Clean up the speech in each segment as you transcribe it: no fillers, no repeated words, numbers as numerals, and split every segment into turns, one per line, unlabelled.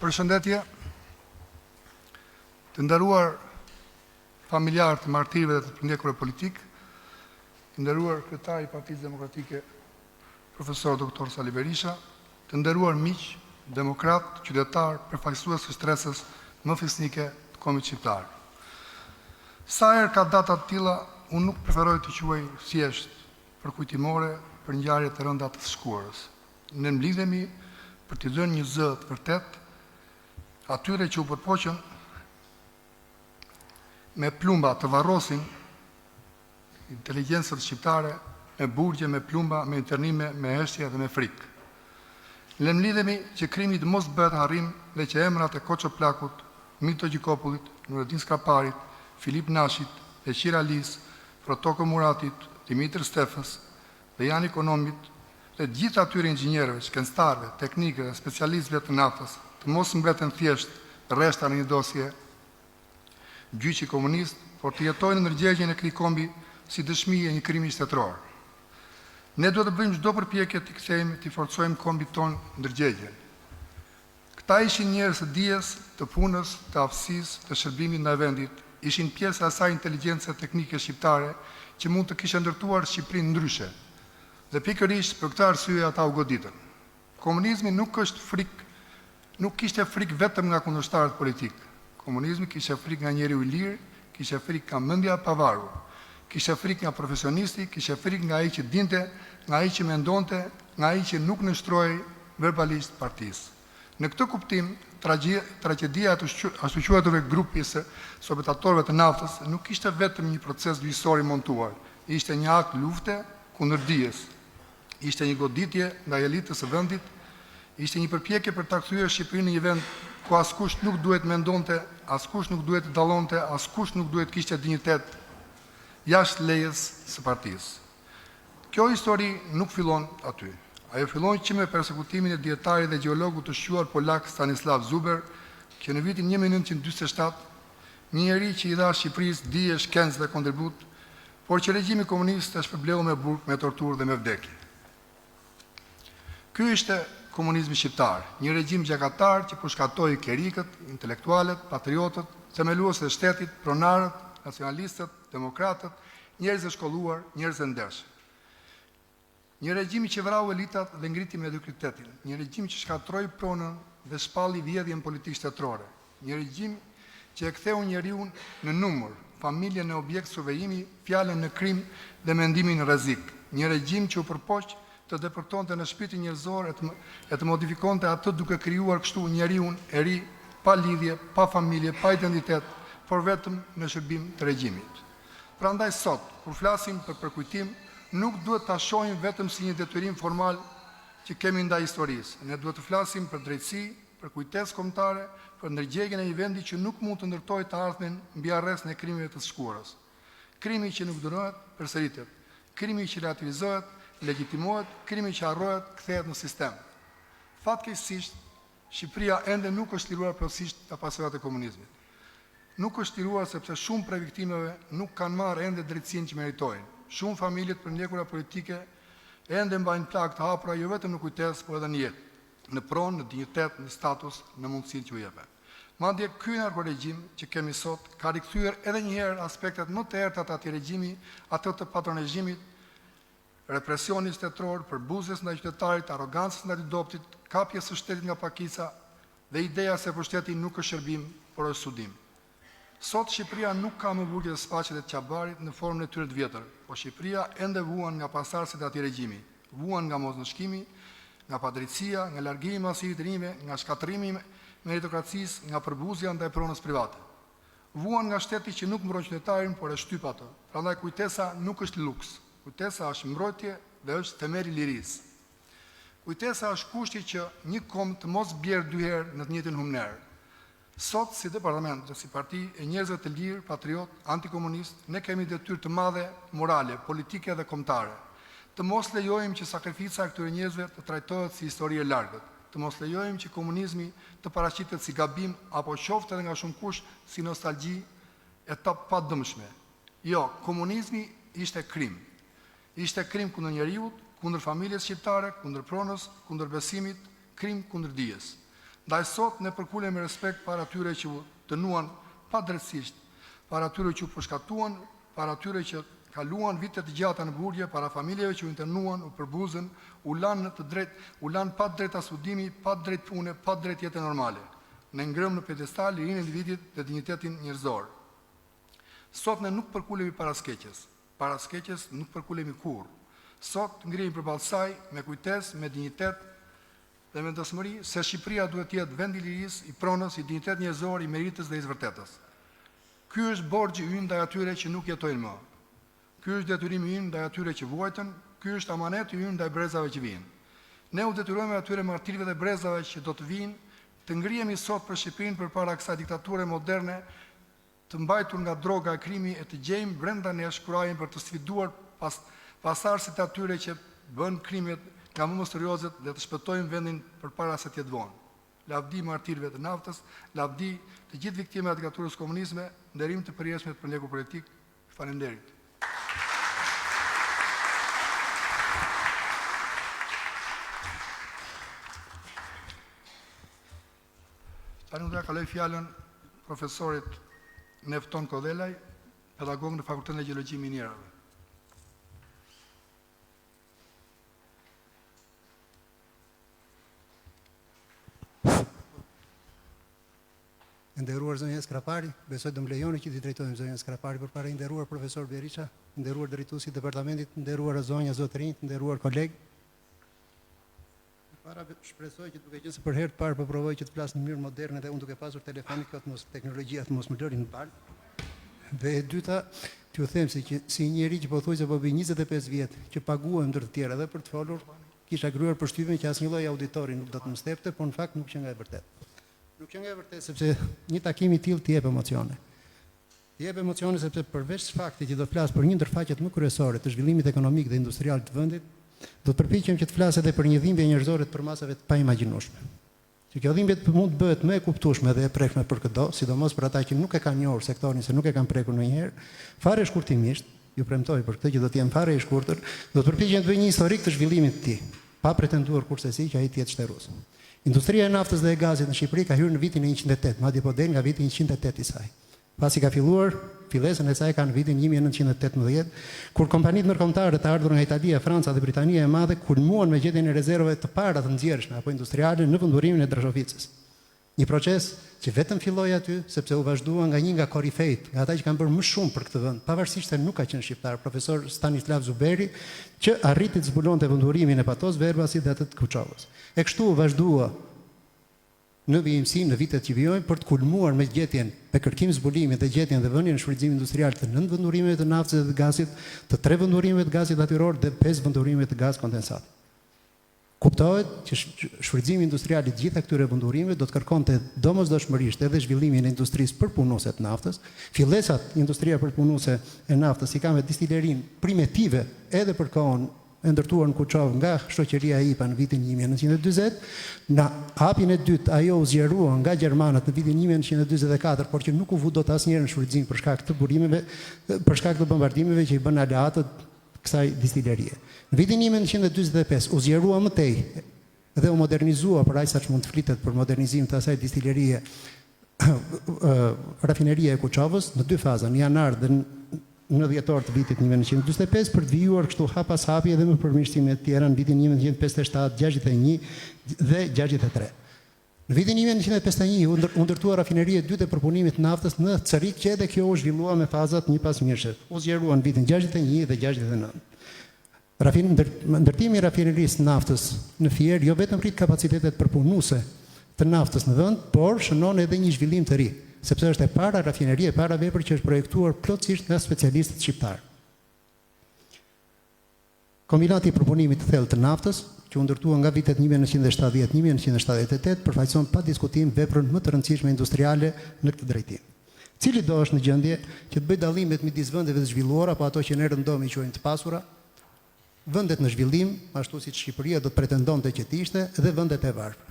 Përshëndetje, të nderuar familjarë të martirëve dhe të prindërve politik, të nderuar kryetari i Partisë Demokratike, profesor Dr. Sali Berisha, të nderuar miq, demokrat, qytetar, përfaqësues të stresës më fisnike të kombit shqiptar. Sa herë ka data të tilla, unë nuk preferoj të quaj thjesht përkujtimore për ngjarje të rënda të shkuarës. Ne mblidhemi për t'i dhënë një zë të vërtet atyre që u përpoqën me plumba të varrosin inteligjencën shqiptare, me burgje, me plumba, me internime, me heshtje dhe me frikë. Ne mblidhemi që krimi të mos bëhet harrim dhe që emrat e Koço Plakut, Mito Gjikopullit, Nureddin Skaparit, Filip Nashit, Beqir Alis, Protoko Muratit, Dimitër Stefës dhe Jani Ekonomit dhe gjithë atyre inxhinierëve, shkencëtarëve, teknikëve dhe specialistëve të naftës, të mos mbeten thjesht rreshta në një dosje gjyqi komunist, por të jetojnë në ndërgjegjen e këtij kombi si dëshmi e një krimi shtetëror. Ne duhet të bëjmë çdo përpjekje të kthejmë, të forcojmë kombin ton ndërgjegjen. Këta ishin njerëz të dijes, të punës, të aftësisë, të shërbimit ndaj vendit, ishin pjesë e asaj inteligjence teknike shqiptare që mund të kishte ndërtuar Shqipërinë ndryshe. Dhe pikërisht për këtë arsye ata u goditën. Komunizmi nuk kishte frikë vetëm nga kundërshtarët politik. Komunizmi kishte frikë nga njeriu i lirë, kishte frikë nga mendja e pavarur, kishte frikë nga profesionisti, kishte frikë nga ai që dinte, nga ai që mendonte, nga ai që nuk nënshtroi verbalisht partisë. Në këtë kuptim, tragjedia ashtu quajturve grupi së sobetatorëve të naftës nuk ishte vetëm një proces gjyqësor i montuar, ishte një akt lufte kundër dijes. Ishte një goditje ndaj elitës së vendit, ishte një përpjekje për ta kthyer Shqipërinë në një vend ku askush nuk duhet mendonte, askush nuk duhet dallonte, askush nuk duhet kishte dinjitet jashtë lejes së partisë. Kjo histori nuk fillon aty. Ajo fillon që me persekutimin e dietarit dhe gjeologut të shquar polak Stanislav Zuber, që në vitin 1947, një njeri që i dha Shqipërisë dije, shkencë dhe kontribut, por që regjimi komunist e shpërbleu me burg, me torturë dhe me vdekje. Ky ishte komunizmi shqiptar, një regjim gjakatar që përshkatoi klerikët, intelektualët, patriotët, themeluesit e shtetit, pronarët, nacionalistët, demokratët, njerëz të shkolluar, njerëz të ndershëm. Një regjim që vrau elitat dhe ngriti mediokratetin, një regjim që shkatroi pronën dhe shpalli vjedhjen politikë shtetërore, një regjim që e ktheu njeriu në numër, familjen në objekt survejimi, fjalën në krim dhe mendimin në rrezik, një regjim që u përpoq të depërtonte në shpirtin njerëzor e të modifikonte atë duke krijuar kështu njeriu e ri, pa lidhje, pa familje, pa identitet, por vetëm në shërbim të regjimit. Prandaj sot, kur flasim për përkujtim, nuk duhet ta shohim vetëm si një detyrim formal që kemi ndaj historisë. Ne duhet të flasim për drejtësi, për kujtesë kombëtare, për ndërgjegjen e një vendi që nuk mund të ndërtojë të ardhmen mbi arrestën e krimeve të shkuarës. Krimi që nuk dënohet, përsëritet. Krimi që relativizohet, legjitimohet, krimi që harrohet, kthehet në sistem. Fatkeqësisht, Shqipëria ende nuk është liruar plotësisht nga pasojat e komunizmit. Nuk është liruar sepse shumë prej viktimeve nuk kanë marrë ende drejtësinë që meritojnë. Shumë familje të përndjekura politike ende mbajnë plagë të hapura jo vetëm në kujtesë, por edhe në jetë, në pronë, në dinjitet, në status, në mundësinë që u jepet. Madje ky narkoregjim që kemi sot ka rikthyer edhe një herë aspektet më të errta të atij regjimi, ato të patronazhimit, represionit shtetëror, përbuzjes ndaj qytetarit, arrogancës ndaj doptit, kapjes së shtetit nga pakica dhe ideja se pushteti nuk është shërbim, por është studim. Sot Shqipëria nuk ka më burgje të spaqet e Çabarit në formën e tyre të vjetër, por Shqipëria ende vuan nga pasardhësit e atij regjimi, vuan nga mosnëshkimi, nga padrejtësia, nga largimi masiv i të rinjve, nga shkatërrimi i meritokracisë, nga përbuzja ndaj pronës private. Vuan nga shteti që nuk mbron qytetarin, por e shtyp atë. Prandaj kujtesa nuk është luks. Kujtesa është mbrojtje dhe është themeli i lirisë. Kujtesa është kushti që një komb të mos bjerë dy herë në të njëjtin humner. Sot, si departament dhe si parti e njerëzve të lirë, patriot, antikomunist, ne kemi detyrë të madhe morale, politike dhe kombëtare. Të mos lejojmë që sakrifica e këtyre njerëzve të trajtohet si histori e largët. Të mos lejojmë që komunizmi të paraqitet si gabim apo qoftë edhe nga shumë kush si nostalgji e padëmshme. Jo, komunizmi ishte krim. Ishte krim kundër njeriut, kundër familjes shqiptare, kundër pronës, kundër besimit, krim kundër dijes. Ndaj sot ne përkulem me respekt para atyre që u dënuan padrejtësisht, para atyre që u përshkatuan, para atyre që kaluan vite të gjata në burgje, para familjeve që u internuan, u përbuzën, u lanë pa drejta studimi, pa drejt pune, pa drejt jetë normale. Ne ngrëm në pedestal lirinë e individit dhe dignitetin njerëzor. Sot ne nuk përkulemi para skeqes nuk përkulemi kurrë. Sot ngrihemi përballë saj me kujtesë, me dinjitet dhe me ndosmëri se Shqipëria duhet të jetë vend i lirisë, i pronës, i dinjitet njerëzor, i meritës dhe i zvërtetës. Ky është borxhi ynë ndaj atyre që nuk jetojnë më. Ky është detyrimi ynë ndaj atyre që vuajtën, ky është amaneti ynë ndaj brezave që vijnë. Ne u detyrojmë atyre martirëve dhe brezave që do të vijnë, të ngrihemi sot për Shqipërinë përpara kësaj diktature moderne, të mbajtur nga droga e krimi e të gjejmë brenda nesh kurajin për të sfiduar pasardhësit e atyre që bën krimet nga më misteriozet dhe të shpëtojmë vendin përpara se të jetë vonë. Lavdi martirëve të naftës, lavdi të gjithë viktimave të diktaturës komunizme, nderim të përjetshëm për leku politik. Faleminderit. Tani unë kaloj fjalën profesorit Nefton Kodhelaj, pedagog në Fakultetin e Gjeologji Minierave.
Nderuar zonja Skrapari, besoj do më lejoni që t'i drejtojmë zonja Skrapari përpara i nderuar profesor Berisha, nderuar drejtuesi i departamentit, nderuar zonja zotërinj, nderuar koleg. Para shpresoj që duke qenë se për herë të parë po provoj që të flas në mënyrë moderne dhe unë duke pasur telefonik teknologjia të mos më lërin palë. Dhe e dyta, t'ju them se që si njeri që pothuajse po bëj 25 vjet, që paguam ndër të tjera dhe për të folur, kisha krijuar përshtypjen që asnjë lloj auditori nuk do të më stepte, por në fakt nuk që nga e vërtet. Nuk që nga e vërtet sepse një takim i tillë t'i jep emocione. T'i jep emocione sepse përveç faktit që do të flas për një ndër faqet më kryesore të zhvillimit ekonomik dhe industrial të vendit, do të përpiqem që të flas edhe për një dhimbje njerëzore të përmasave të paimagjinueshme. Që kjo dhimbje mund të bëhet më e kuptueshme dhe e prekshme për çdo, sidomos për ata që nuk e kanë njohur sektorin se nuk e kanë prekur ndonjëherë, fare shkurtimisht, ju premtoj për këtë që do të jem fare i shkurtër, do të përpiqem të bëj një historik të zhvillimit të tij, pa pretenduar kursesi që ai të jetë shterues. Industria e naftës dhe e gazit në Shqipëri ka hyrë në vitin 108, madje po del nga viti 108 i saj. Pasi ka filluar, fillesën e saj ka në vitin 1918, kur kompanitë ndërkombëtare të ardhur nga Italia, Franca dhe Britania e Madhe kulmuan me gjetjen e rezervave të para të nxjerrshme apo industriale në vendurimin e Drezhovicës. Një proces që vetëm filloi aty sepse u vazhdua nga një nga korifejt, nga ata që kanë bërë më shumë për këtë vend, pavarësisht se nuk ka qenë shqiptar, profesor Stanislav Zuberi, që arriti të zbulonte vendurimin e Patos Verbasit dhe atë të Kuçovës. E kështu u vazhdua në vijimësi në vitet që vijojnë për të kulmuar me gjetjen me kërkim zbulimi dhe gjetjen dhe vënien në shfrytëzim industrial të 9 vendurimeve të naftës dhe gazit, të 3 vendurimeve të gazit natyror dhe 5 vendurimeve të gaz kondensat. Kuptohet që shfrytëzimi industrial i gjitha këtyre vendurimeve do të kërkonte domosdoshmërisht edhe zhvillimin e industrisë përpunuese të naftës, fillesat industria përpunuese e naftës i ka me distilerin primitive edhe për kohën e ndërtuar në Kuçov nga shoqëria IPA në vitin 1940, në hapin e dytë ajo u zgjerua nga gjermanët në vitin 1944, por që nuk u vu dot asnjëherë në shfrytëzim për shkak të burimeve, për shkak të bombardimeve që i bën aleatët kësaj distilerie. Në vitin 1945 u zgjerua më tej dhe u modernizua për aq sa mund të flitet për modernizim të asaj distilerie rafineria e Kuçovës në 2 faza, në janar dhe në dhjetor të vitit 1945 për të vijuar kështu hap pas hapi edhe me përmirësime të tjera në vitin 1957, 61 dhe 63. Në vitin 1951 u ndërtua rafineria e dytë e përpunimit të naftës në Cerik, që edhe kjo u zhvillua me fazat një pas njëshe. U zgjerua në vitin 61 dhe 69. Ndërtimi i rafinerisë naftës në Fier jo vetëm rrit kapacitetet përpunuese të naftës në vend, por shënon edhe një zhvillim të ri, sepse është e para rafinerie, e para vepër që është projektuar plotësisht nga specialistët shqiptar. Kombinati i përpunimit të thellë të naftës, që u ndërtua nga vitet 1970-1978, përfaqëson pa diskutim veprën më të rëndësishme industriale në këtë drejtim. Cili do është në gjendje që të bëj dallimet midis vendeve të zhvilluara apo ato që ne rëndomi quajmë të pasura, vendet në zhvillim, ashtu siç Shqipëria do të pretendonte që të ishte, dhe vendet e varfër.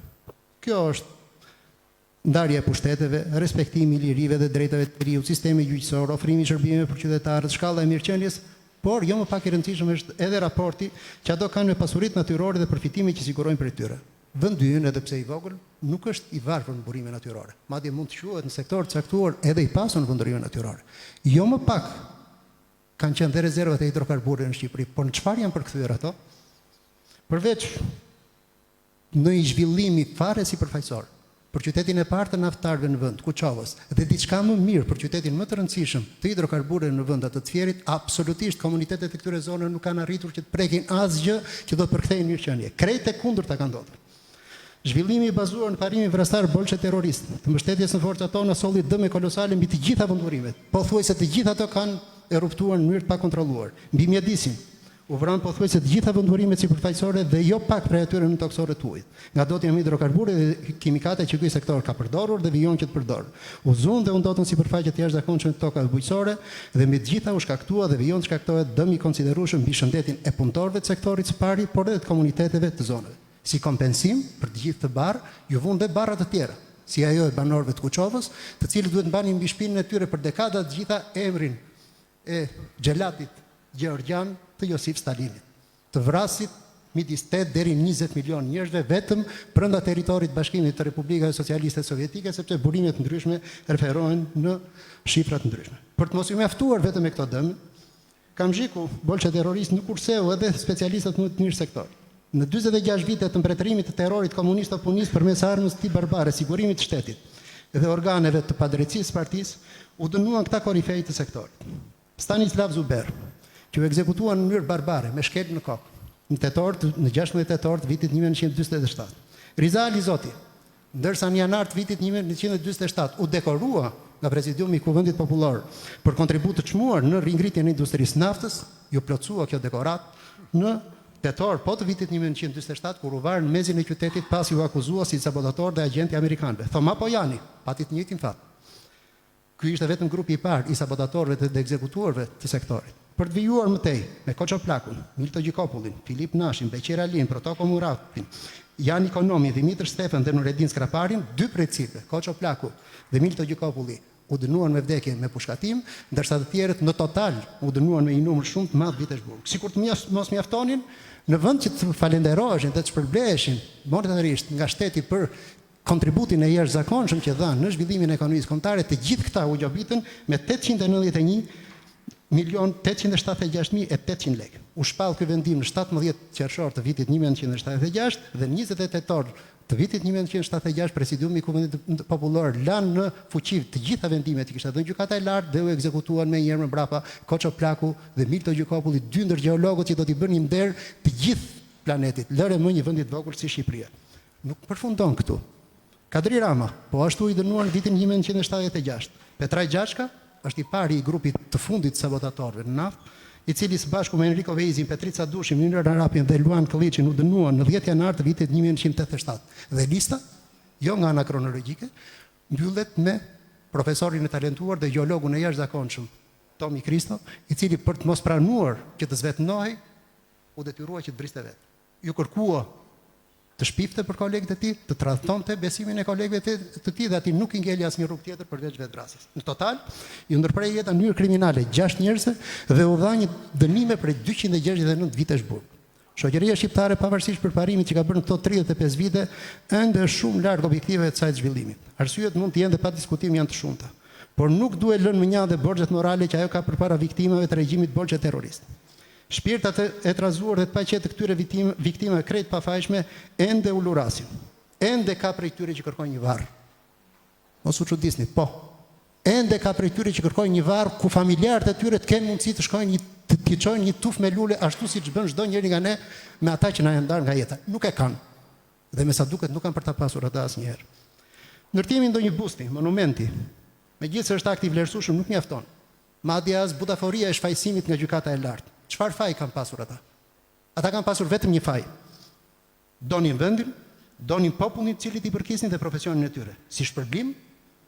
Kjo është ndarja e pushteteve, respektimi i lirive dhe drejtave të njeriut, sistemi gjyqësor, ofrimi i shërbimeve për qytetarët, shkalla e mirëqenies, por jo më pak i rëndësishëm është edhe raporti që ato kanë me pasuritë natyrore dhe përfitimin që sigurojnë për tyre. Vendi ynë, edhe pse i vogël, nuk është i varfër në burime natyrore. Madje mund të quhet në sektor të caktuar edhe i pasur në burime natyrore. Jo më pak kanë qenë dhe rezervat e hidrokarburëve në Shqipëri, por në çfarë janë përkthyer ato? Përveç në i zhvillimi fare sipërfaqësor për qytetin e parë të naftarëve në vend, Kuçovës, dhe diçka më mirë për qytetin më të rëndësishëm të hidrokarburëve në vend atë të Fierit, absolutisht komunitetet e këtyre zonave nuk kanë arritur që të prekin asgjë që do të përkthejnë mirëqenie. Krejt e kundërta ka ndodhur. Zhvillimi i bazuar në parimin vrastar bolshe terrorist, të mbështetjes në forcat tona solli dëme kolosale mbi të gjitha vendurimet. Pothuajse të gjitha ato kanë eruptuar në mënyrë të pakontrolluar. Mbi mjedisin u vran pothuajse të gjitha vendurimet sipërfaqësore dhe jo pak prej atyre në toksore të ujit. Nga dotja me hidrokarburë dhe kimikate që ky sektor ka përdorur dhe vijon që të përdor. U zun dhe u ndotën sipërfaqe të jashtëzakonshme të tokave bujqësore dhe me të gjitha u shkaktua dhe vijon shkaktohet dëm i konsiderueshëm mbi shëndetin e punëtorëve të sektorit së pari, por edhe të komuniteteve të zonave. Si kompensim për të gjithë të barë, ju vun dhe barra të tjera, si ajo e banorëve të Kuçovës, të cilët duhet mbanin mbi shpinën e tyre për dekada të gjitha emrin e xhelatit gjeorgjan të Josif Stalinit, të vrasit midis 8 deri 20 milion njerëzve vetëm brenda territorit të Bashkimit të Republikave Socialiste Sovjetike, sepse burimet ndryshme referohen në shifra të ndryshme. Për të mos u mjaftuar vetëm me këto dëme, Kamzhiku, bolshe terrorist, nuk kurseu edhe specialistët më të mirë sektor. Në 46 vite të mbretërimit të terrorit komunist opunist përmes armës të tij barbare, sigurimit të shtetit dhe organeve të padrejtisë së partisë, u dënuan këta korifej të sektorit. Stanislav Zuber, që u ekzekutuan në mënyrë barbare me shkel në kokë, në 16 tetor të vitit 1947. Riza Alizoti, ndërsa në janar të vitit 1947 u dekorua nga Prezidiumi i Kuvendit Popullor për kontribut të çmuar në ringritjen e industrisë naftës, ju plotësua kjo dekorat në tetor po të vitit 1947, kur u varë në mezin e qytetit pasi u akuzua si sabotator dhe agenti amerikanëve. Thoma Pojani pati të njëjtin fat. Ky ishte vetëm grupi i parë i sabotatorëve dhe ekzekutuarve të sektorit. Për të vijuar më tej me Koço Plakun, Milto Gjikopullin, Filip Nashin, Beqir Alin, Protoko Muratin, Jan Ikonomi, Dimitër Stefan dhe Nuredin Skraparin, dy prej cilëve, Koço Plaku dhe Milto Gjikopulli, u dënuan me vdekje me pushkatim, ndërsa të tjerët në total u dënuan me një numër shumë të madh vitesh burg. Sikur të mos mjaftonin, në vend që të falenderoheshin dhe të shpërbleheshin monetarisht nga shteti për kontributin e jashtëzakonshëm që dhanë në zhvillimin e ekonomisë kombëtare, të gjithë këta u gjobitën me 891.876.800 lekë. U shpall ky vendim në 17 qershor të vitit 1976 dhe 20 tetor të vitit 1976 Presidiumi i Kuvendit Popullor lanë në fuqi të gjitha vendimet që kishte dhënë gjykata e lartë dhe u ekzekutuan me një herë mbrapa Koço Plaku dhe Milto Gjikopulli, dy ndër gjeologët që do t'i bënin nder të gjithë planetit, lëre më një vendi të vogël si Shqipëria. Nuk përfundon këtu. Kadri Rama, po ashtu i dënuar në vitin 1976. Petraj Gjashka është i pari i grupit të fundit sabotatorëve në naftë, i cili së bashku me Enrico Veizin, Petrica Dushim, Minër Arapin dhe Luan Këlliçin u dënuan në 10 janar të vitit 1987. Dhe lista, jo nga ana kronologjike, mbyllet me profesorin e talentuar dhe gjeologun e jashtëzakonshëm, Tomi Kristo, i cili për të mos pranuar që të zvetënohej, u detyrua që të briste vetë. Ju kërkua të shpifte për kolegët e tij, të tradhtonte besimin e kolegëve të tij dhe aty nuk i ngeli asnjë rrugë tjetër përveç vetvrasjes. Në total, ju ndërprej jeta në mënyrë kriminale 6 njerëz dhe u dha një dënime prej 269 vitesh burg. Shoqëria shqiptare, pavarësisht përparimit që ka bërë në këto 35 vite, ende është shumë larg objektiveve të saj të zhvillimit. Arsyet mund të jenë dhe pa diskutim janë të shumta, por nuk duhet lënë mënjade borxhet morale që ajo ka përpara viktimave të regjimit bolshe terrorist. Shpirtat e trazuar dhe të paqet të këtyre viktimave krejt pafajshme ende u lurasin. Ende ka prej tyre që kërkojnë një varr. Mos u çudisni, po. Ende ka prej tyre që kërkojnë një varr ku familjarët e tyre të kenë mundësi të shkojnë të çojnë një tuf me lule ashtu siç bën çdo njeri nga ne me ata që na janë ndarë nga jeta. Nuk e kanë. Dhe me sa duket nuk kanë për ta pasur ata asnjëherë. Ndërtimi ndonjë busti, monumenti, megjithëse është akt i vlerësueshëm, nuk mjafton. Madje as butaforia e shfaqësimit nga gjykata e lartë. Çfarë faj kanë pasur ata? Ata kanë pasur vetëm një faj. Donin vendin, donin popullin i cili i përkisnin dhe profesionin e tyre. Si shpërblim,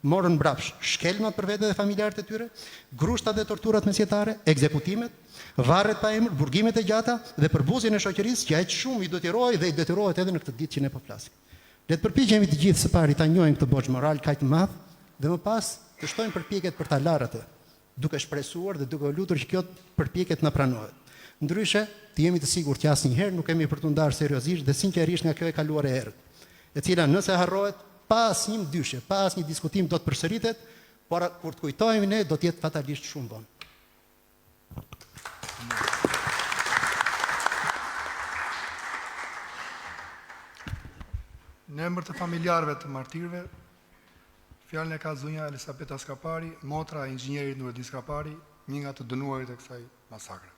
morën mbrapsh shkelmat për vete dhe familjarët e tyre, grushtat dhe torturat mesjetare, ekzekutimet, varret pa emër, burgimet e gjata dhe përbuzjen e shoqërisë që aq shumë i detyrohej dhe i detyrohet edhe në këtë ditë që ne po flasim. Le të përpiqemi të gjithë së pari ta njohim këtë borxh moral kaq të madh dhe më pas të shtojmë përpjekjet për ta larë atë, duke shpresuar dhe duke lutur që kjo përpjekje të na pranohet. Ndryshe, të jemi të sigurt që asnjëherë nuk kemi për të ndarë seriozisht dhe sinqerisht nga kjo e kaluar e errët. e cila nëse harrohet, pa asnjë ndyshje, pa asnjë diskutim do të përsëritet, por kur të kujtohemi ne do të jetë fatalisht shumë vonë.
Në emër të familjarëve të martirëve, fjalën e ka zonja Elisabeta Skapari, motra e inxhinierit Nureddin Skapari, një nga të dënuarit e kësaj masakre.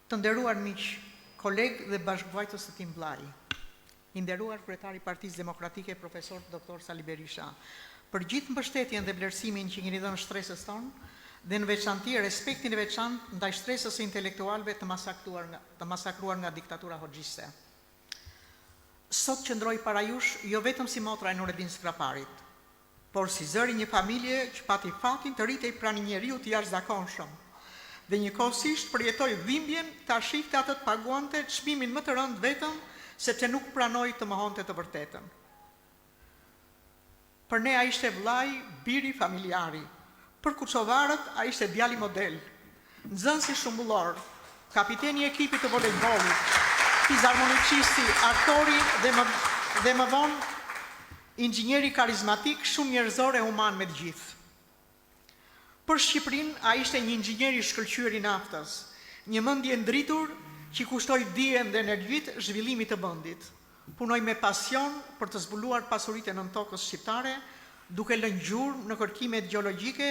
Të nderuar miq, kolegë dhe bashkëvajtës të tim vllai, i nderuar kryetari i Partisë Demokratike, profesor Dr. Sali Berisha, për gjithë mbështetjen dhe vlerësimin që keni dhënë shtresës tonë, dhe në veçanti respektin e veçantë ndaj shtresës së intelektualëve të masakruar nga diktatura hoxhiste. Sot qëndroj para jush jo vetëm si motra e Nureddin Skraparit, por si zëri një familje që pati fatin të rritej pranë një njeriu të jashtëzakonshëm, dhe njëkohësisht përjetoi dhimbjen ta shihte atë të paguante çmimin më të rënd vetëm sepse nuk pranoi të mohonte të vërtetën. Për ne ai ishte vllai, biri, familjari. Për kosovarët ai ishte djali model, nxënësi shumbullor, kapiteni i ekipit të volejbollit, fizarmonicisti, aktori dhe më vonë inxhinieri karizmatik, shumë njerëzor e human me të gjithë. Për Shqipërinë, ai ishte një inxhinier i shkëlqyer i naftës, një mendje ndritur që kushtoi dijen dhe energjitë zhvillimit të vendit. Punoi me pasion për të zbuluar pasuritë e nën tokës shqiptare, duke lënë gjurmë në kërkimet gjeologjike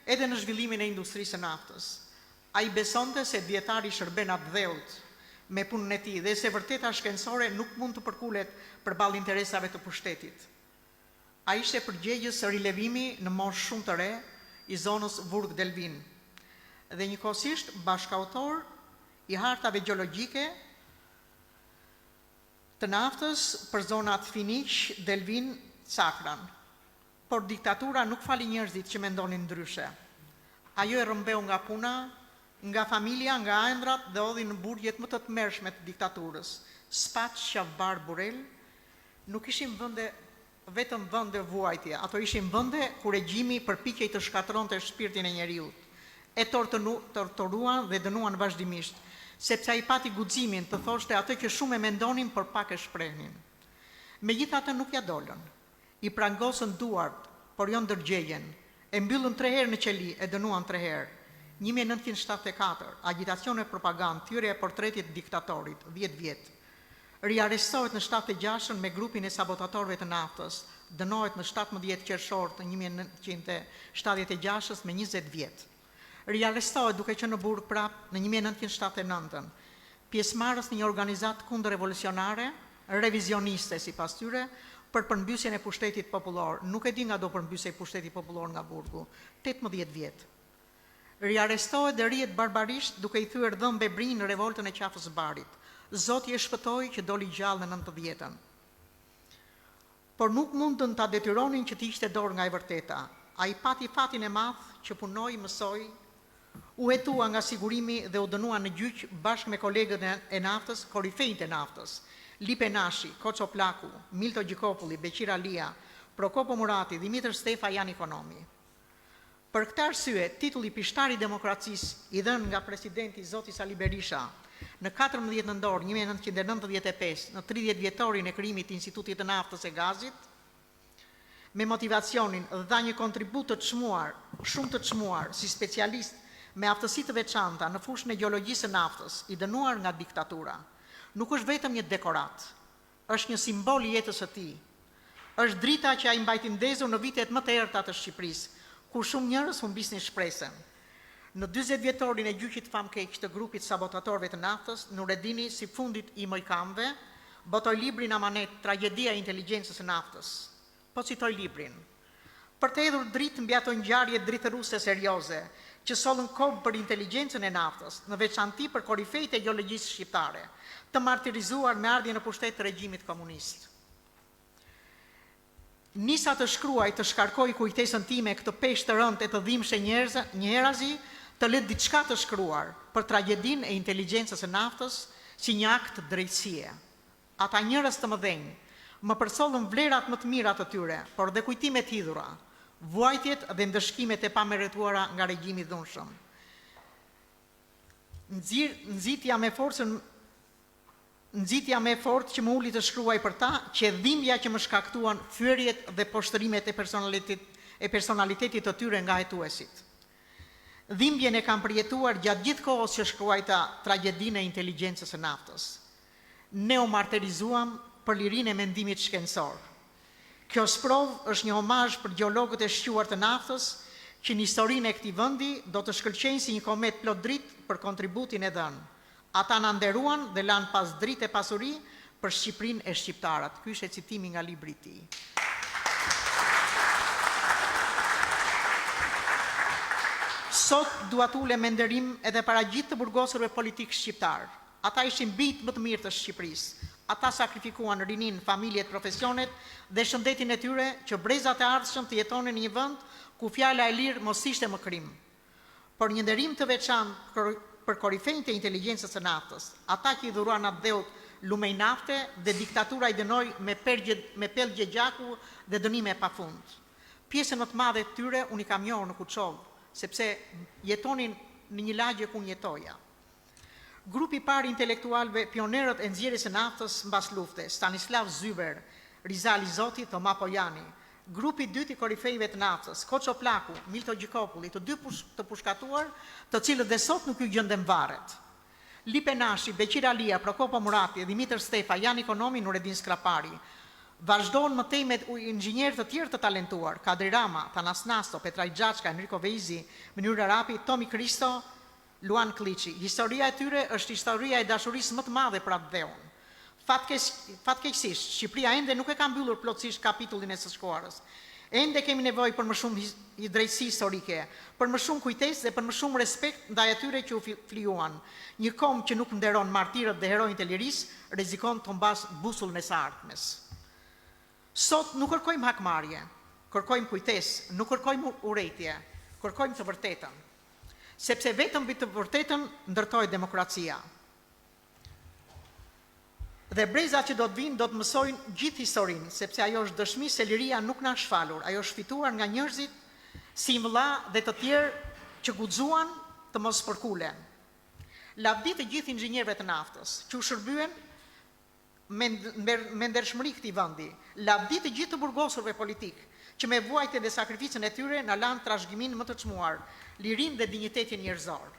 edhe në zhvillimin e industrisë së naftës. Ai besonte se dietari shërben atdheut me punën e tij dhe se vërteta shkencore nuk mund të përkulet përballë interesave të pushtetit. Ai ishte përgjegjës së rilevimi në moshë shumë të re i zonës Vurg Delvin dhe njëkohësisht bashkautor i hartave gjeologjike të naftës për zonat Finiq, Delvin, Cakran. Por diktatura nuk fali njerëzit që mendonin ndryshe. Ajo e rrëmbeu nga puna, nga familja, nga ëndrat dhe odhi në burgjet më të tmerrshme të diktaturës. Spaç, Qafbar, Burel nuk ishin vetëm vende vuajtje, ato ishin vende ku regjimi përpiqej të shkatronte shpirtin e njeriut, e torturuan dhe dënuan vazhdimisht, sepse ai pati guximin të thoshte atë që shumë e mendonin, por pak e shprehnin. Megjithatë nuk ja dolën. I prangosën duart, por jo ndërgjegjen. E mbyllën 3 herë në qeli, e dënuan 3 herë. 1974, agitacion e propagandë, thyrje e portretit diktatorit, 10 vjet. Riarrestohet në 76 me grupin e sabotatorëve të naftës, dënohet në 17 qershor të 1976 me 20 vjet. Riarrestohet duke qenë në burg prap në 1979, pjesëmarrës në një organizatë kundërrevolucionare, revizioniste sipas tyre, për përmbysjen e pushtetit popullor. Nuk e di nga do përmbysej pushteti popullor nga burgu, 18 vjet. Riarrestohet dhe rrihet barbarisht duke i thyer dhëmbe brinj në revoltën e qafës së Barit. Zoti e shpëtoi që doli gjallë në 90-ën. Por nuk mundën ta detyronin që të ishte dorë nga e vërteta. Ai pati fatin e madh që punoi, mësoi, u hetua nga sigurimi dhe u dënua në gjyq bashkë me kolegët e naftës, korifejt e naftës, Lipe Nashi, Koço Plaku, Milto Gjikopulli, Beqir Alia, Prokopo Murati, Dimitër Stefa, Jan Ikonomi. Për këtë arsye, titulli Pishtari i Demokracisë i dhënë nga presidenti Zoti Sali Berisha në 14 nëntor 1995, në 30 vjetorin e krijimit të Institutit të Naftës e Gazit, me motivacionin dhe dha një kontribut të çmuar, shumë të çmuar, si specialist me aftësi të veçanta në fushën e gjeologjisë së naftës, i dënuar nga diktatura. Nuk është vetëm një dekorat, është një simbol i jetës së tij. Është drita që ai mbajti ndezur në vitet më të errta të Shqipërisë, kur shumë njerëz humbisnin shpresën. Në 40 vjetorin e gjyqit famkeq të grupit sabotatorëve të naftës, Nureddini, si fundit i mojkamëve, botoi librin Amanet, Tragjedia e inteligjencës së naftës. Po citoj librin. Për të hedhur dritë mbi ato ngjarje dritëruese serioze, që sollën kohë për inteligjencën e naftës, në veçanti për korifejt e gjeologjisë shqiptare, të martirizuar me ardhjën në pushtet të regjimit komunist. Nisa të shkruaj të shkarkoj kujtesën time këtë peshë të rëndë e të dhimbshme njerëzi, të lë diçka të shkruar për tragjedinë e inteligjencës së naftës si një akt drejtësie. ata njerëz të mëdhenj, më përsollën vlerat më të mira të tyre, por dhe kujtimet hidhura, vuajtjet dhe ndëshkimet e pamerituara nga regjimi i dhunshëm. Nxitja me fortë që më uli të shkruaj për ta, që dhimbja që më shkaktuan fyerjet dhe poshtërimet e personalitetit të tyre nga hetuesit. Dhimbjen e kam përjetuar gjatë gjithë kohës që shkruajta tragjedinë e inteligjencës së naftës. Ne u martirizuam për lirinë e mendimit shkencor. Kjo sprov është një omazh për gjeologët e shquar të naftës, që në historinë e këtij vendi do të shkëlqejnë si një komet plot dritë për kontributin e dhënë. Ata na nderuan dhe lanë pas dritë e pasuri për Shqipërinë e shqiptarët. Ky është citimi nga libri i tij. Sot dua t'ulem me nderim edhe para gjithë të burgosurve politik shqiptar. Ata ishin bijtë më të mirë të Shqipërisë. Ata sakrifikuan rinin, familjet, profesionet dhe shëndetin e tyre që brezat e ardhshëm të jetonin në një vend ku fjala e lirë mos ishte më krim. Por një nderim të veçantë për korifejnë të inteligjencës së naftës, ata që i dhuruan atë dheut lumej nafte dhe diktatura i dënoi me pelgje gjaku dhe dënime pa fund. Pjesën më të madhe të tyre unë i kam njohur në Kuçov, sepse jetonin në një lagje ku jetoja. Grupi i parë intelektualëve pionerët e nxjerrjes së naftës mbas lufte, Stanislav Zyber, Rizal Izoti, Toma Pojani. Grupi i dytë i korifejve të naftës, Koço Plaku, Milto Gjikopulli, të dy të pushkatuar, të cilët dhe sot nuk ju gjenden varet. Lipe Nashi, Beqir Alia, Prokopo Murati, Dimitër Stefa, Jan Ikonomi, Nuredin Skrapari. Vazhdojnë më tej me inxhinierë të tjerë të talentuar, Kadri Rama, Thanas Nasto, Petraj Gjaçka, Enrico Veizi, Minur Arapi, Tomi Kristo, Luan Kliçi. Historia e tyre është historia e dashurisë më të madhe për atë dheun. Fatkeqësisht, Shqipëria ende nuk e ka mbyllur plotësisht kapitullin e së shkuarës. Ende kemi nevojë për më shumë drejtësi historike, për më shumë kujtesë dhe për më shumë respekt ndaj atyre që u flijuan. Një kom që nuk nderon martirët dhe heronjtë e lirisë, rrezikon të mbas busullën e së ardhmes. Sot nuk kërkojmë hakmarrje, kërkojmë kujtesë, nuk kërkojmë urrejtje, kërkojmë të vërtetën. Sepse vetëm mbi të vërtetën ndërtohet demokracia. Dhe brezat që do të vinë do të mësojnë gjithë historinë, sepse ajo është dëshmi se liria nuk na është falur, ajo është fituar nga njerëzit si vëlla dhe të tjerë që guxuan të mos përkulen. Lavdi të gjithë inxhinierëve të naftës, që u shërbyen me ndershmëri këtij vendi, lavdi të gjithë të burgosurve politik, që me vuajtjen dhe sakrificën e tyre na lanë trashëgimin më të çmuar, lirinë dhe dinjitetin njerëzor.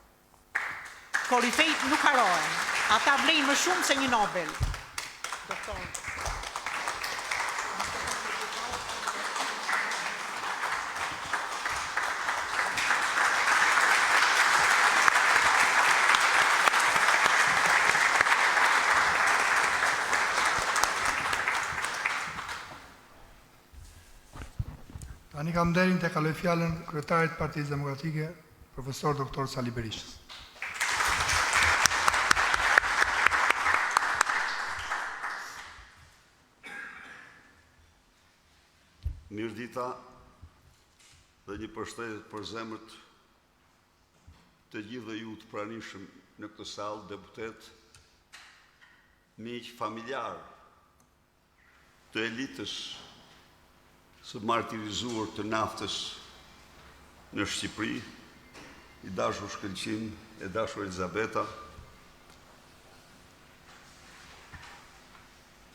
Korifejt nuk harohen, ata vlejnë më shumë se një Nobel. Doktor.
Tani kam nderin të kaloj fjalën kryetarit të Partisë Demokratike, profesor doktor Sali Berishës.
Mirëdita dhe një përshëndetje për zemrat të gjithë ju të pranishëm në këtë sallë, deputet, miq, familjar të elitës së martirizuar të naftës në Shqipëri, i dashur Shkëlqim, e dashur Elizabeta.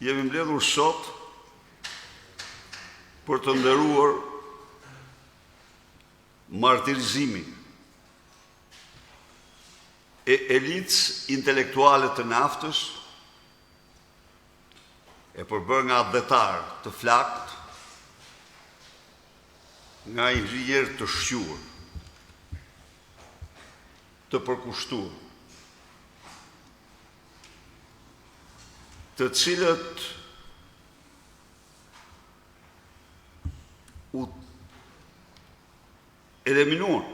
Jemi mbledhur sot për të nderuar martirizimin e elitës intelektuale të naftës, e përbërë nga adhetar të flakt, nga inxhinierë të shquar, të përkushtuar, të cilët u eliminuar,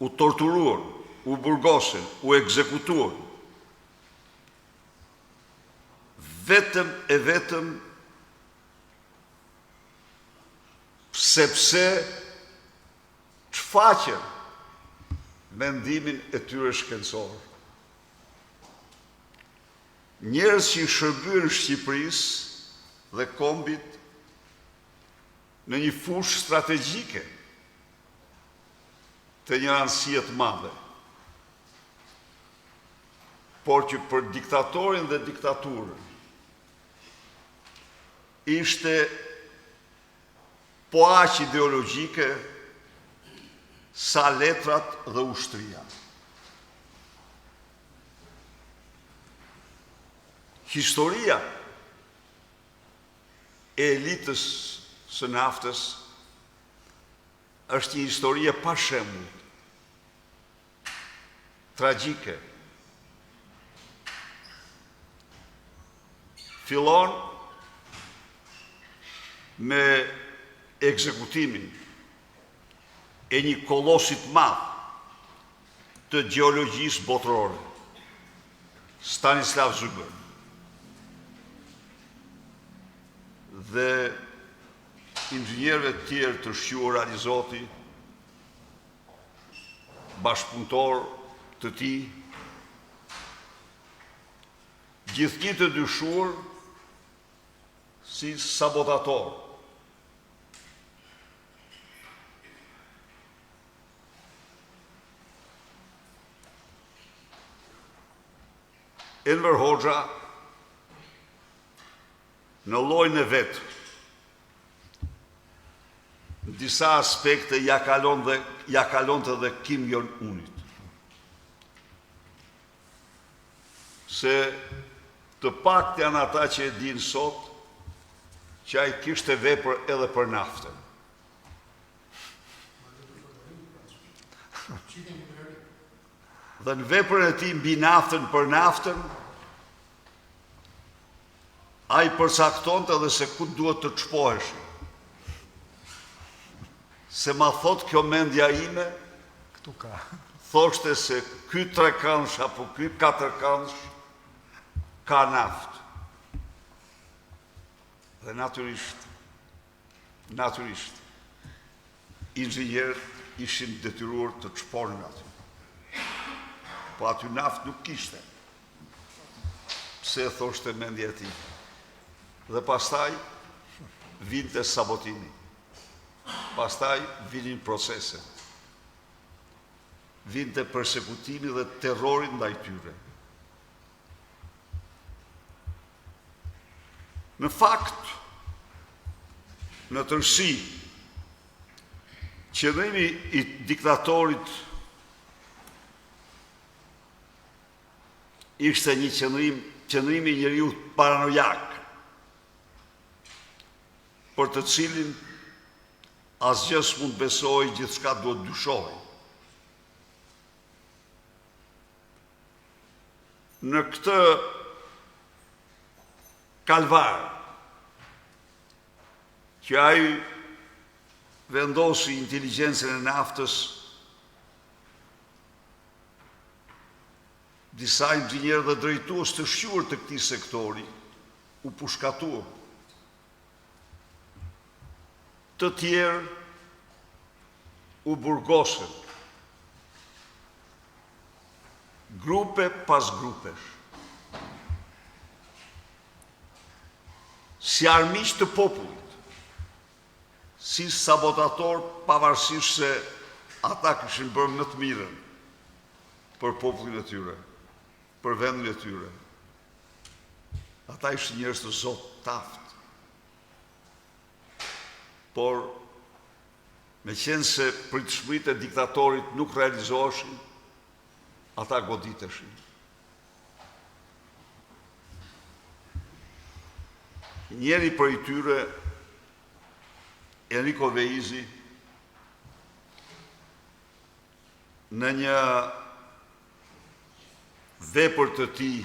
u torturuar, u burgosen, u ekzekutuar, vetëm e vetëm sepse shfaqen mendimin e tyre shkencor. njerëz që i shërbyen Shqipërisë dhe kombit në një fushë strategjike të një rëndësie të madhe. Por që për diktatorin dhe diktaturën ishte po aq ideologjike sa letrat dhe ushtria. Historia e elitës së naftës është një histori e pa shembull, tragjike. Fillon me ekzekutimin e një kolosit madh të gjeologjisë botërore, Stanislav Zubër. Dhe inxhinierëve të tjerë të shquar Alizoti, bashkëpunëtor të tij, gjithnjë të dyshuar si sabotator. Enver Hoxha në llojin e vet, në disa aspekte ja kalonte dhe Kim Jong-unit. Se të paktën janë ata që e dinë sot që ai kishte vepër edhe për naftën. Dhe në veprën e tij mbi naftën për naftën, ai përcaktonte edhe se ku duhet të çpoheshin. Se ma thot kjo mendja ime,
Këtu ka.
thoshte se ky 3 këndsh apo ky 4 këndsh ka naftë. Dhe natyrisht, inxhinierët ishin detyruar të çponin aty. Po aty naftë nuk kishte. Pse thoshte mendja e tij. Dhe pastaj vinte sabotimi. Pastaj vinin procese. Vinte persekutimi dhe terrori ndaj tyre. Në fakt, në tërësi, qëndrimi i diktatorit ishte një qëndrimi i njeriu paranojak, për të cilin asgjë s'mund besoj, gjithçka duhet dyshoj. Në këtë kalvar që ai vendosi inteligjencën e naftës, disa inxhinierë dhe drejtues të shquar të këtij sektori u pushkatuan. Të tjerë u burgosën, grupe pas grupesh, si armiq të popullit, si sabotator, pavarësisht se ata kishin bërë më të mirën për popullin e tyre, për vendin e tyre. Ata ishin njerëz të Zot taft. Por, me qenë se pritshmëritë e diktatorit nuk realizoheshin, ata goditeshin. Njeri për i tyre, Enrico Veizi, në një vepër të tij,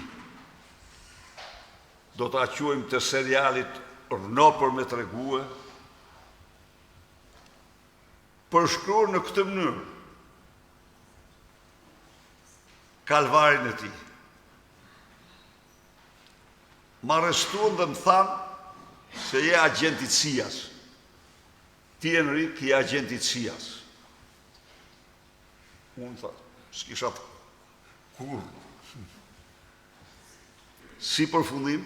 do ta quajmë të serialit Rnopër me tregue, përshkruar në këtë mënyrë kalvarin e tij. Ma arrestuan dhe më thanë se je agent i CIA-s. Ti Enrik je agent i CIA-s. Unë tha, s'kisha kur. Si përfundim,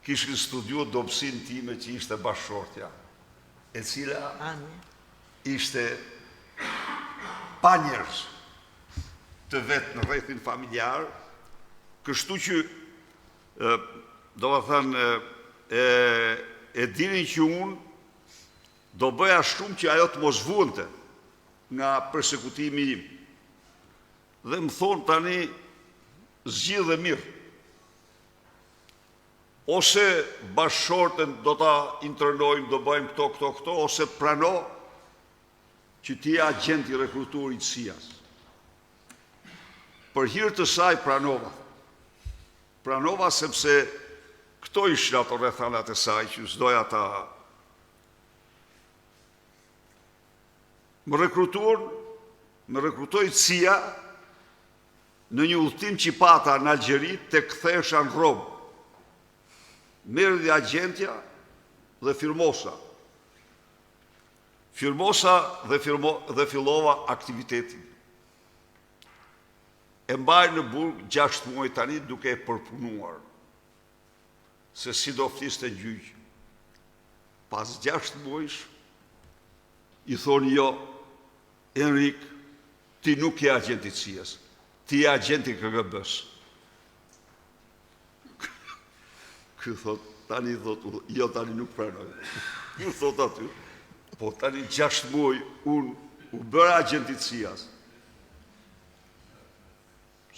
kishin studiuar dobësinë time që ishte bashkëshortja, e cila ishte pa njerëz të vetë në rrethin familjar, kështu që do të thënë e dinin që unë do bëja shumë që ajo të mos vuante nga persekutimi im. Dhe më thonë tani zgjidh dhe mirë. Ose bashkëshorten do ta internojmë, do bëjmë këto, ose prano që ti je agent i rekrutuar i CIA-s. Për hir të saj pranova. Pranova sepse këto ishin ato rrethanat e saj që s'doja ta... Më rekrutoi CIA në një udhëtim që pata në Algjeri të kthehesha në Rom. Merri agentja dhe firmosa. Dhe fillova aktivitetin. E mbaj në burg 6 muaj tani duke e përpunuar. Se si do fliste gjyq. Pas 6 muajsh, i thoni jo, Enrik, ti nuk je agent i CIA-s, ti je agent i KGB-s. Ky thot, tani thot, jo tani nuk pranoj. Ky thot aty, po tani 6 muaj unë u bëra agent i CIA-s.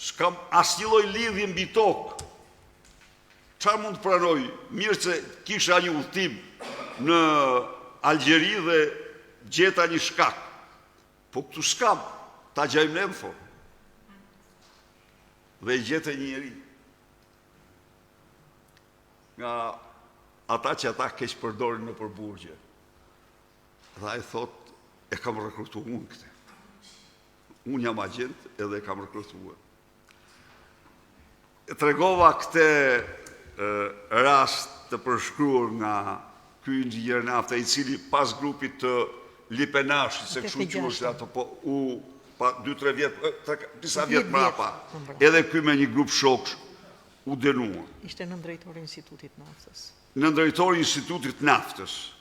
S'kam asnjë lloj lidhje mbi tokë. Çfarë mund të pranoj? Mirë se kisha një udhëtim në Algjeri dhe gjeta një shkak. Po këtu s'kam, ta gjajmë ne më thonë. Dhe i gjete një njeri. Nga ata që ata keq përdorin në përburgje. Dhe ai thot, e kam rekrutuar unë këte. Unë jam agent edhe e kam rekrutuar. E tregova këtë rast të përshkruar nga ky inxhinier nafte, i cili pas grupit të Lipenashi, se kështu quhet ato, po u pa 2-3 vjet, disa vjet mbrapa. Edhe ky me një grup shoksh u dënua.
Ishte nën drejtori i Institutit Naftës.
Nën drejtori i Institutit Naftës.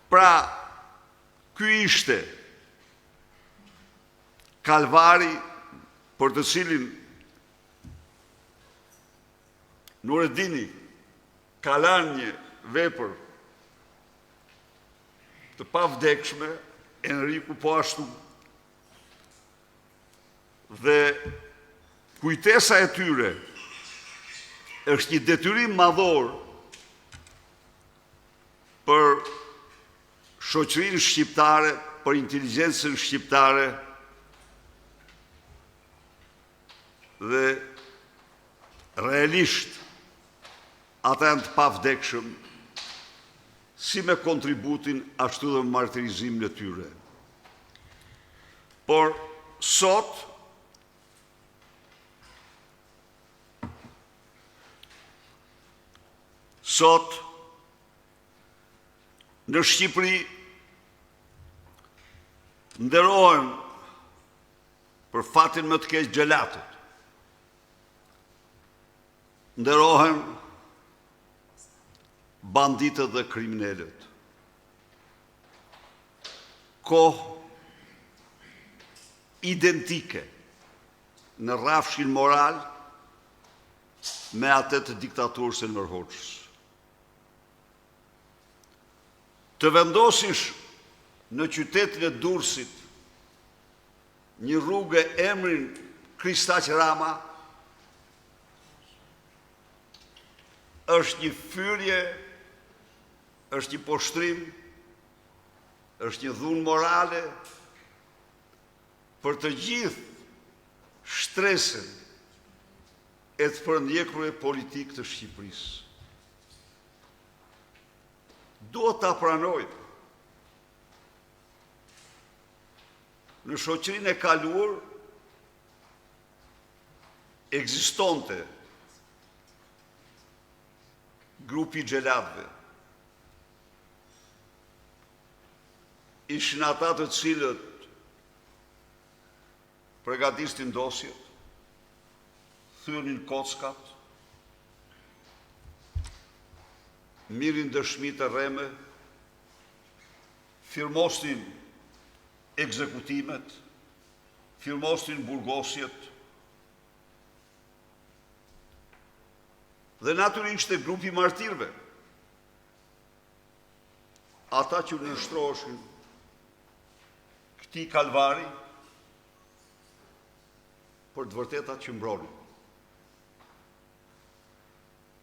Pra, ky ishte kalvari për të cilin Nureddini ka lanë një vepër të pavdekshme, Enriku po ashtu. Dhe kujtesa e tyre është një detyrim madhor për shoqërinë shqiptare, për inteligjencën shqiptare dhe realisht ata janë të pavdekshëm si me kontributin ashtu dhe martirizimin e tyre. Por sot në Shqipëri nderohen për fatin më të keq xhelatët. Nderohen banditët dhe kriminalët. Kohë identike në rrafshin moral me atë të diktaturës Enver Hoxhës. Të vendosish në qytetin e Durrësit një rrugë emrin Kristaq Rama është një fyrje, është një poshtrim, është një dhunë morale për të gjithë shtresën e të përndjekur politik të Shqipërisë. Duhet ta pranojmë. Në shoqërinë e kaluar ekzistonte grupi xhelatëve. Ishin ata të cilët përgatisnin dosjet, thyenin kockat, mirin dëshmi të rreme, firmosnin ekzekutimet, firmosnin burgosjet, dhe natyrisht e grupi martirëve, ata që nështroheshin këtij kalvari për të vërtetat që mbronin.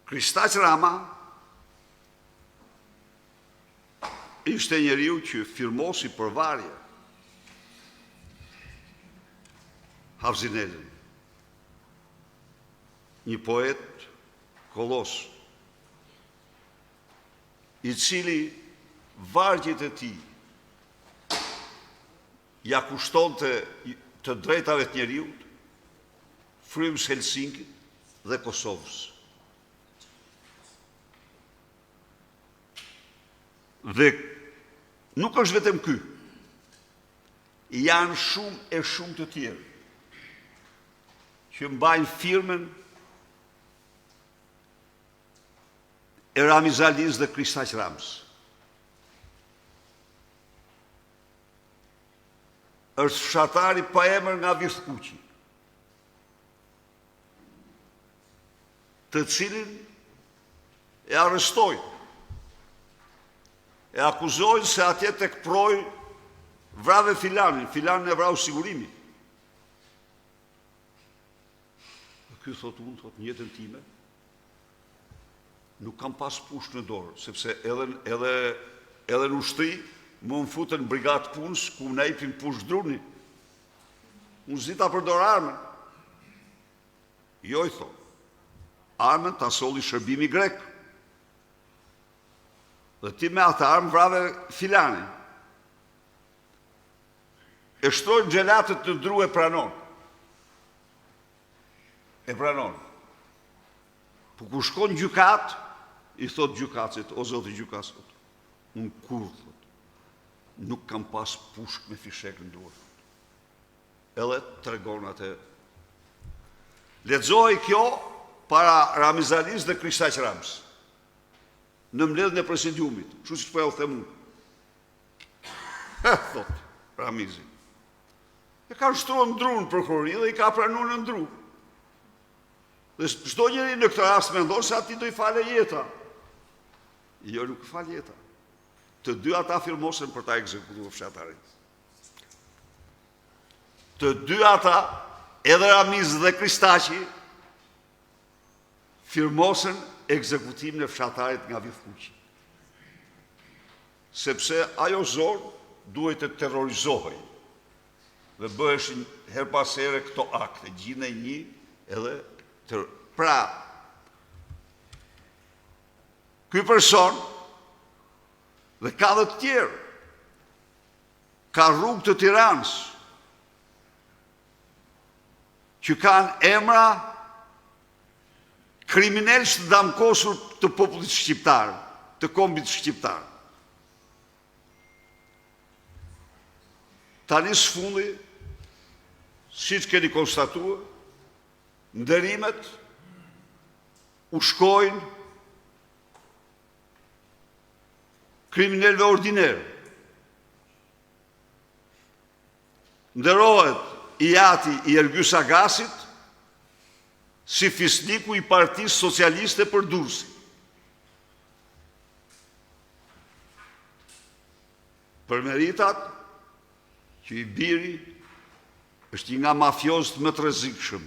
Kristaq Rama ishte njeriu që firmosi përvarje Havzinelin, një poet kolos, i cili vargjet e tij ja kushtonte të drejtave të njeriut, frymës Helsinkit dhe Kosovës. Dhe nuk është vetëm ky, janë shumë të tjerë që mbajnë firmën e Ramiz Alis dhe Kristaq Ramës. Është fshatari pa emër nga Vithkuqi, të cilin e arrestojnë, e akuzojnë se atje tek Proj vrave filanin e vrau sigurimi. Dhe ky thot unë, thot në jetën time, nuk kam pas push në dorë, sepse edhe në ushtri, më më futën brigatë punës, ku më nejpin push druni. Unë zita përdor armën. Jo, i thonë. Armën ta solli shërbimi grek. Dhe ti me atë armë vrave filani. E shtrojnë gjelatët në dru e pranon. E pranon. Po ku shkon gjykat, i thot gjykatësit, o zoti gjykatësit, unë kur, thot, nuk kam pas pushk me fishek në dorë. Edhe të regon atë. Lexohej kjo para Ramiz Alis dhe Kristaq Ramës, në mbledhjen e presidiumit, kështu siç po ja u them unë. Thot Ramizi. E ka shtruar ndrun prokurori dhe i ka pranuar në ndru. Dhe çdo njeri në këtë rast mendon se ati do i fale jeta. Jo, nuk i fal jeta. Të dy ata firmosen për ta ekzekutuar fshatarin. Të dy ata, edhe Ramiz dhe Kristaqi, firmosen ekzekutimin e fshatarit nga Vithkuqi. Sepse ajo zonë duhet të terrorizohej dhe bëheshin her pas here këto akte, gjine një edhe të... Pra, ky person dhe ka dhe të tjerë, ka rrugë të Tiranës, që kanë emra kriminalë të damkosur të popullit shqiptar, të kombit shqiptar. Tani së fundi, si që keni konstatuar, ndërimet u shkojnë kriminalëve ordinere. Nderohet i ati i Ergjys Agasit si fisniku i Partisë Socialiste për Durrësi. Për meritat që i biri është një nga mafiozët më të rrezikshëm,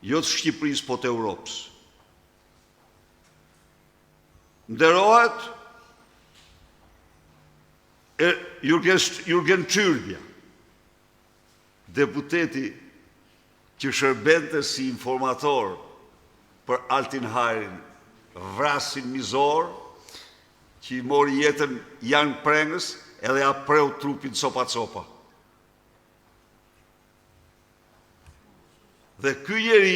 jo të Shqipërisë, po të Europës. Nderohet Jurgen Çyrbja, deputeti që shërbente si informator për Altin Hajrin, vrasin mizor, që i mori jetën janë prengës edhe ja preu trupin copa-copa. Dhe ky njeri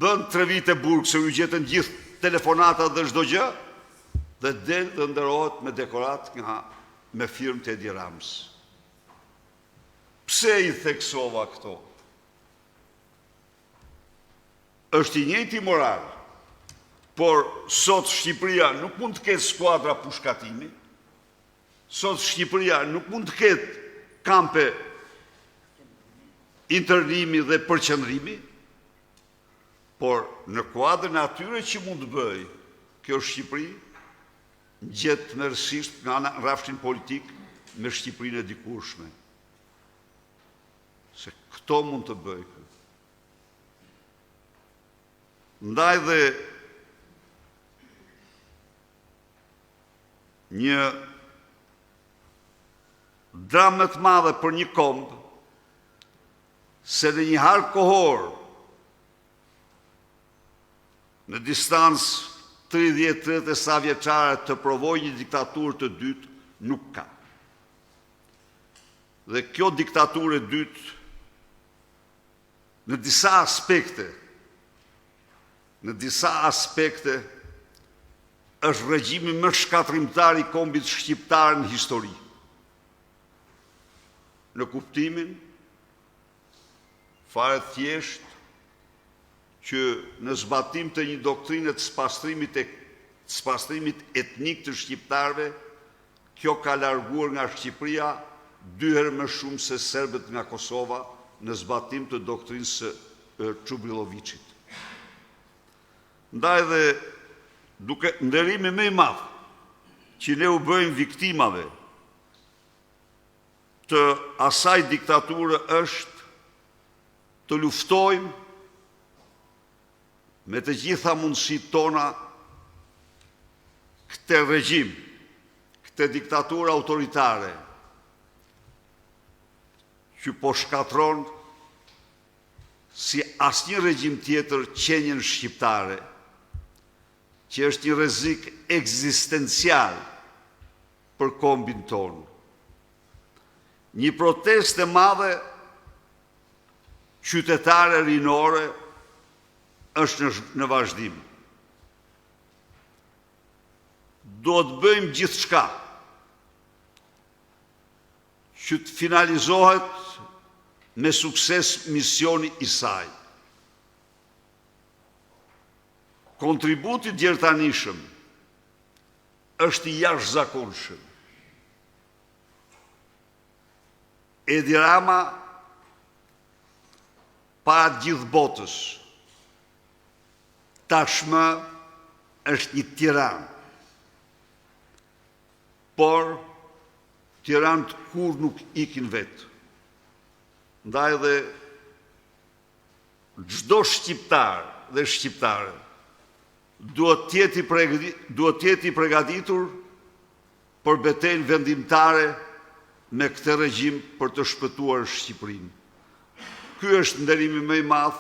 bën 3 vite burg, se u gjetën gjithë telefonatat dhe çdo gjë, dhe del dhe nderohet me dekorat me firmë të Edi Ramës. Pse i theksova këto? Është i njëjti moral por sot Shqipëria nuk mund të ketë skuadra pushkatimi, sot Shqipëria nuk mund të ketë kampe internimi dhe përqendrimi, por në kuadrën e atyre që mund të bëj kjo Shqipëri, gjetë mërësisht nga rafshin politik me Shqipërinë e dikurshme. Se këto mund të bëj. Ndaj dhe një dramë të madhe për një kombë, se në një harë kohor, në distancë 30-30 sa vjeçare të provoj një diktaturë të dytë, nuk ka. Dhe kjo diktaturë e dytë, në disa aspekte, është regjimi më shkatrimtar i kombit shqiptar në histori. Në kuptimin, fare thjesht, që në zbatim të një doktrine të spastrimit etnik të shqiptarve, kjo ka larguar nga Shqipëria 2 herë më shumë se serbët nga Kosova në zbatim të doktrinës së Çubrilovicit. Ndaj dhe duke nderimi më i madh që ne u bëjmë viktimave të asaj diktature është të luftojmë me të gjitha mundësitë tona këtë regjim, këtë diktaturë autoritare që po shkatron si asnjë regjim tjetër qenien shqiptare, që është një rrezik ekzistencial për kombin tonë. Një protestë e madhe qytetare rinore është në vazhdim. Do të bëjmë gjithçka që të finalizohet me sukses misioni i saj. Kontributi gjertanishëm është i jashtëzakonshëm. Edi Rama para gjithë botës tashmë është një tiran, por tiranët kur nuk ikin vetë. Ndaj dhe çdo shqiptar dhe shqiptare duhet të jetë i përgatitur për betejën vendimtare me këtë regjim për të shpëtuar Shqipërinë. Ky është nderimi më i madh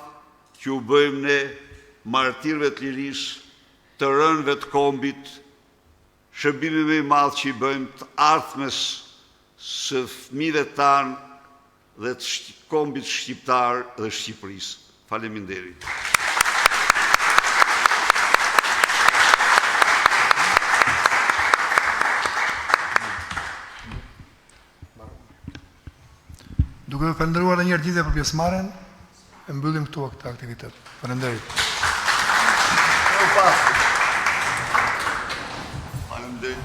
që u bëjmë ne martirëve të lirisë, të rënëve të kombit, shërbimi më i madh që i bëjmë të ardhmes së fëmijëve tanë dhe të kombit shqiptar dhe Shqipërisë. Faleminderit.
Duke ju falendëruar edhe një herë gjithë për pjesëmarrjen, e mbyllim këtu këtë aktivitet. Faleminderit.
Faleminderit.